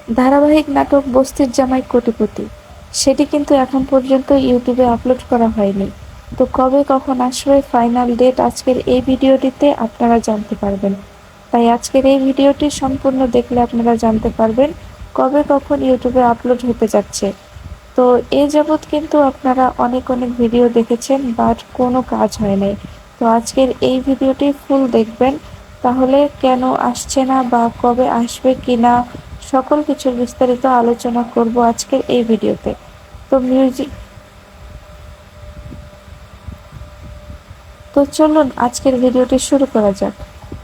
ধারাবাহিক নাটক বস্তির জামাই কোটিপতি, সেটি কিন্তু এখন পর্যন্ত ইউটিউবে আপলোড করা হয়নি। তো কবে কখন আসবে ফাইনাল ডেট আজকের এই ভিডিওটিতে আপনারা জানতে পারবেন। তাই আজকের এই ভিডিওটি সম্পূর্ণ দেখলে আপনারা জানতে পারবেন কবে কখন ইউটিউবে আপলোড হতে যাচ্ছে। তো এ যাবৎ কিন্তু আপনারা অনেক অনেক ভিডিও দেখেছেন, বাট কোনো কাজ হয় নাই। তো আজকের এই ভিডিওটি ফুল দেখবেন, তাহলে কেন আসছে না বা কবে আসবে কিনা সকল কিছুর বিস্তারিত আলোচনা করব আজকের এই ভিডিওতে। তো চলুন আজকের ভিডিওটি শুরু করা যাক।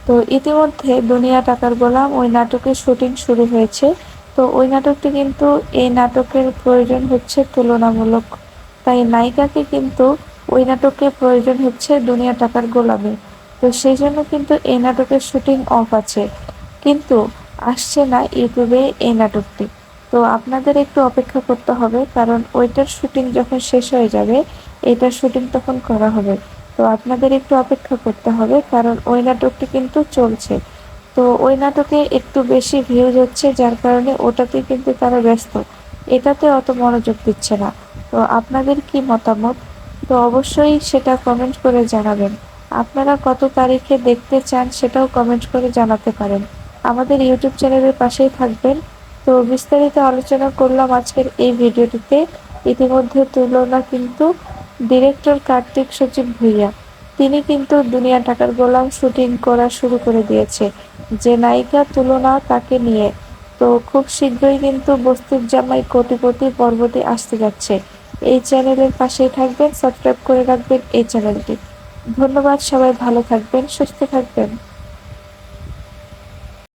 তো ইতিমধ্যে দুনিয়া টাকার গোলাম ওই নাটকের শুটিং শুরু হয়েছে। তো ওই নাটকটি কিন্তু এই নাটকের প্রয়োজন হচ্ছে তুলনামূলক, তাই নায়িকাকে কিন্তু ওই নাটকে প্রয়োজন হচ্ছে দুনিয়া টাকার গোলামে। তো সেই জন্য কিন্তু এই নাটকের শুটিং অফ আছে, কিন্তু আসছে না ইউটিউবে এই নাটকটি। তো আপনাদের একটু অপেক্ষা করতে হবে, কারণ ওইটার শুটিং যখন শেষ হয়ে যাবে এটার শুটিং তখন করা হবে। তো আপনাদের একটু অপেক্ষা করতে হবে, কারণ ওই নাটকটি কিন্তু চলছে। তো ওই নাটকে একটু বেশি ভিউজ হচ্ছে, যার কারণে ওটাতে কিন্তু তারা ব্যস্ত, এটাতে অত মনোযোগ দিচ্ছে না। তো আপনাদের কি মতামত? তো অবশ্যই সেটা কমেন্ট করে জানাবেন। আপনারা কত তারিখে দেখতে চান সেটাও কমেন্ট করে জানাতে পারেন। আমাদের ইউটিউব চ্যানেলের পাশেই থাকবেন। তো বিস্তারিত আলোচনা করলাম আজকের এই ভিডিওটিতে। ইতিমধ্যে তুলনা কিন্তু ডিরেক্টর কার্তিক সচিব ভুঁইয়া, তিনি কিন্তু দুনিয়া টাকার গোলাম শুটিং করা শুরু করে দিয়েছে, যে নায়িকা তুলনা তাকে নিয়ে। তো খুব শীঘ্রই কিন্তু বস্তির জামাই কোটিপতি পর্বটি আসতে যাচ্ছে। এই চ্যানেলের পাশেই থাকবেন, সাবস্ক্রাইব করে রাখবেন এই চ্যানেলটি। ধন্যবাদ, সবাই ভালো থাকবেন, সুস্থ থাকবেন।